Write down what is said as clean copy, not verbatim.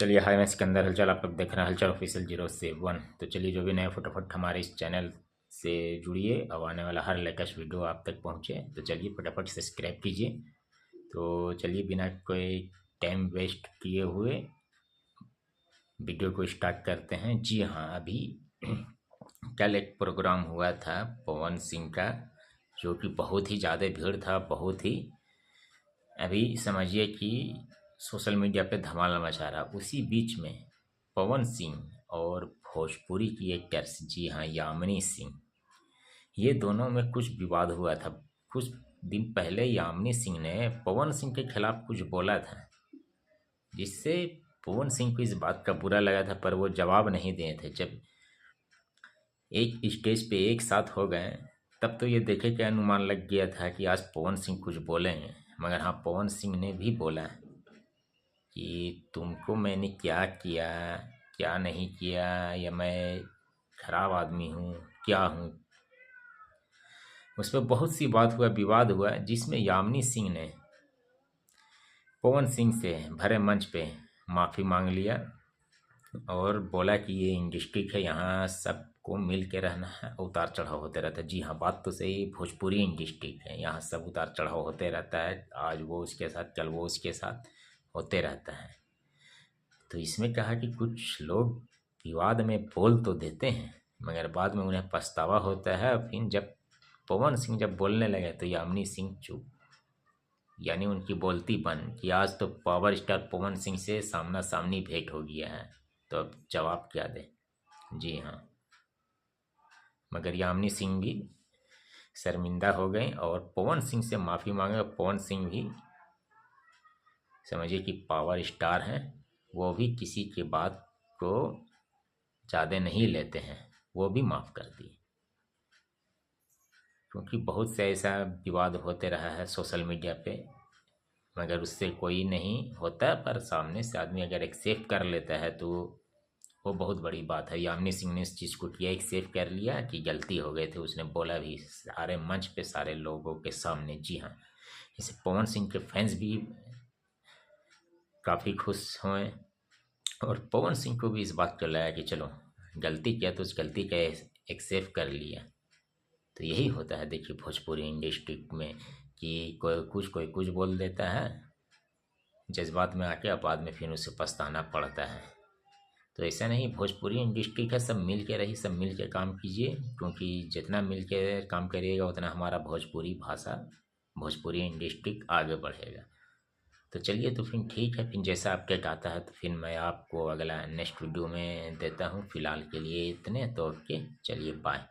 चलिए, हाय, मैं सिकंदर। हलचल आप लोग देख रहे हैं हलचल ऑफिशियल 071। तो चलिए, जो भी नए फटाफट हमारे इस चैनल से जुड़िए और आने वाला हर लेटेस्ट वीडियो आप तक पहुंचे। तो चलिए फटाफट सब्सक्राइब कीजिए। तो चलिए, बिना कोई टाइम वेस्ट किए हुए वीडियो को स्टार्ट करते हैं। जी हाँ, अभी कल एक प्रोग्राम हुआ था पवन सिंह का, जो कि बहुत ही ज़्यादा भीड़ था। बहुत ही अभी समझिए कि सोशल मीडिया पे धमाल मचा रहा। उसी बीच में पवन सिंह और भोजपुरी की एक्टर्स, जी हाँ, यामिनी सिंह, ये दोनों में कुछ विवाद हुआ था। कुछ दिन पहले यामिनी सिंह ने पवन सिंह के खिलाफ कुछ बोला था, जिससे पवन सिंह को इस बात का बुरा लगा था, पर वो जवाब नहीं दिए थे। जब एक स्टेज पे एक साथ हो गए, तब तो ये देखे के अनुमान लग गया था कि आज पवन सिंह कुछ बोलेंगे। मगर हाँ, पवन सिंह ने भी बोला कि तुमको मैंने क्या किया, क्या नहीं किया, या मैं खराब आदमी हूँ, क्या हूँ। उस पर बहुत सी बात हुआ, विवाद हुआ, जिसमें यामिनी सिंह ने पवन सिंह से भरे मंच पे माफ़ी मांग लिया और बोला कि ये इंडस्ट्री है, यहाँ सबको मिल के रहना है, उतार चढ़ाव होते रहता है। जी हाँ, बात तो सही, भोजपुरी इंडस्ट्री है, यहाँ सब उतार चढ़ाव होते रहता है। आज वो उसके साथ, कल वो उसके साथ होते रहता है। तो इसमें कहा कि कुछ लोग विवाद में बोल तो देते हैं, मगर बाद में उन्हें पछतावा होता है। फिर जब पवन सिंह जब बोलने लगे तो यामिनी सिंह चुप, यानी उनकी बोलती बंद कि आज तो पावर स्टार पवन सिंह से सामना सामनी भेंट हो गया है, तो अब जवाब क्या दे। जी हाँ, मगर यामिनी सिंह भी शर्मिंदा हो गई और पवन सिंह से माफ़ी मांगे। पवन सिंह भी समझिए कि पावर स्टार हैं, वो भी किसी की बात को ज़्यादा नहीं लेते हैं, वो भी माफ़ कर दिए। क्योंकि बहुत से ऐसा विवाद होते रहा है सोशल मीडिया पे, मगर उससे कोई नहीं होता। पर सामने से आदमी अगर एक्सेप्ट कर लेता है तो वो बहुत बड़ी बात है। यामिनी सिंह ने इस चीज़ को किया, एक्सेप्ट कर लिया कि गलती हो गई थी। उसने बोला भी सारे मंच पे, सारे लोगों के सामने। जी हाँ, इसे पवन सिंह के फैंस भी काफ़ी खुश हुए और पवन सिंह को भी इस बात को लगा कि चलो, गलती किया तो उस गलती का एक्सेप्ट कर लिया। तो यही होता है, देखिए, भोजपुरी इंडस्ट्री में कि कोई कुछ बोल देता है जज्बात में आके, अब बाद में फिर उसे पछताना पड़ता है। तो ऐसा नहीं, भोजपुरी इंडस्ट्री का सब मिल के रही, सब मिल के काम कीजिए। क्योंकि जितना मिल के काम करिएगा उतना हमारा भोजपुरी भाषा, भोजपुरी इंडस्ट्री आगे बढ़ेगा। तो चलिए, तो फिर ठीक है, फिर जैसा अपडेट आता है तो फिर मैं आपको अगला नेक्स्ट वीडियो में देता हूँ। फिलहाल के लिए इतने, तो ओके, चलिए, बाय।